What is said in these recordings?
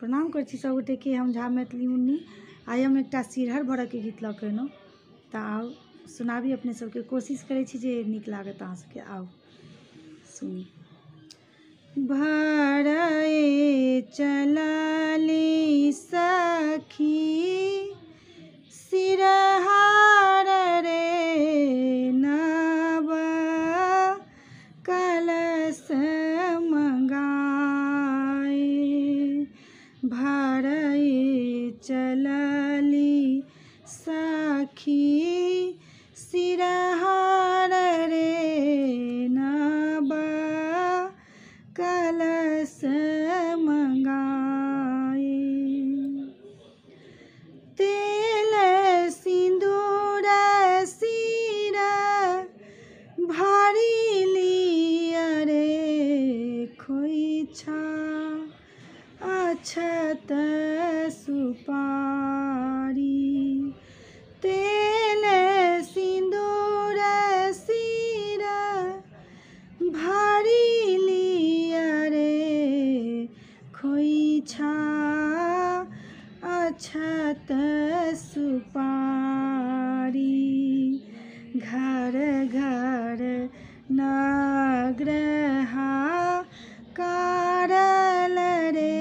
प्रणाम कर सबगोटे के। हम झा मैथिली मुन्नी। आइ हम एक सिरहर भरऽ के गीत लऽ के एलहुँ तऽ आउ सुनाबी अपने सबके। कोशिश करै छी जे नीक लागत अहाँ सबके। आउ सुनी। भरए चलली सखी सिरहार रे नव कलश मंगाए। भरए चलली सखी सिरहार रे नव कलश मंगाए। तेल सिंदूर सिर भरी लिया रे खोइछा अक्षत सुपारी। तेल सिंदूर सिर भरी लिया रे खोइछा अक्षत सुपारी। घर घर नग्रहा कारल रे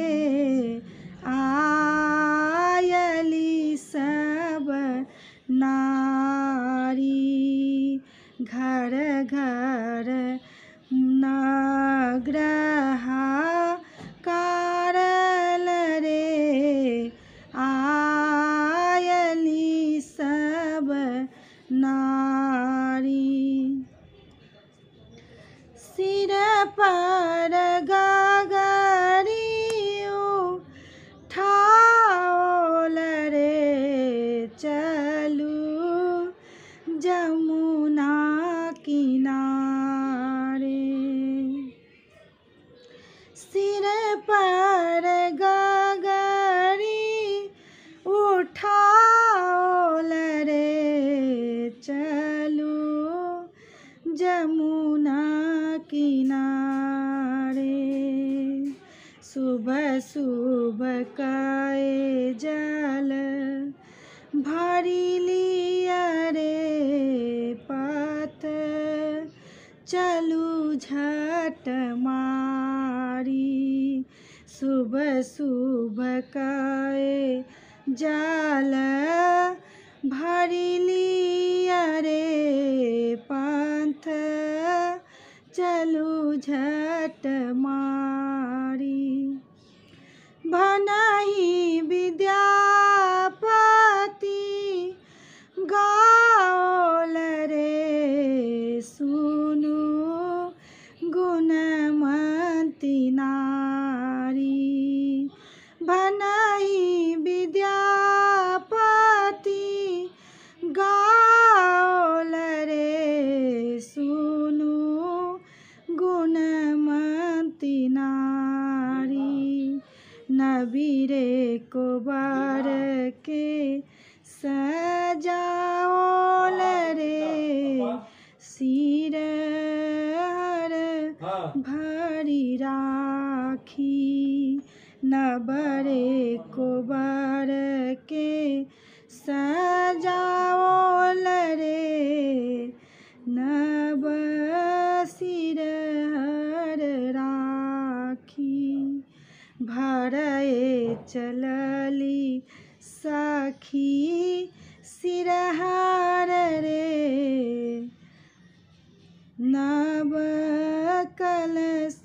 आयली सब नारी। घर घर नग्रहा कारल रे आयली सब नारी। सिर पर गगरी उठाओल रे चलू जमुना किनारे। सिर पर गगरी उठाओल रे चलू जमुना किनारे। सुबह सुबह कए जल भरी लिया रे पथ चलू झट मारी। सुबह सुबह कए जल भरी लिया रे पंथ चलू झट मारी। भनहि विद्यापति गाओल रे सुनु गुणमती नारी। भनहि विद्यापति गाओल रे सुनु गुणमती नारी। नबीरे कोबर के सजाओल रे सिरहर भरी राखी। नबरे कोबर के सजाओल रे नब सिरहर राखी। भरए चलली सखी सिरहार रे नव कलश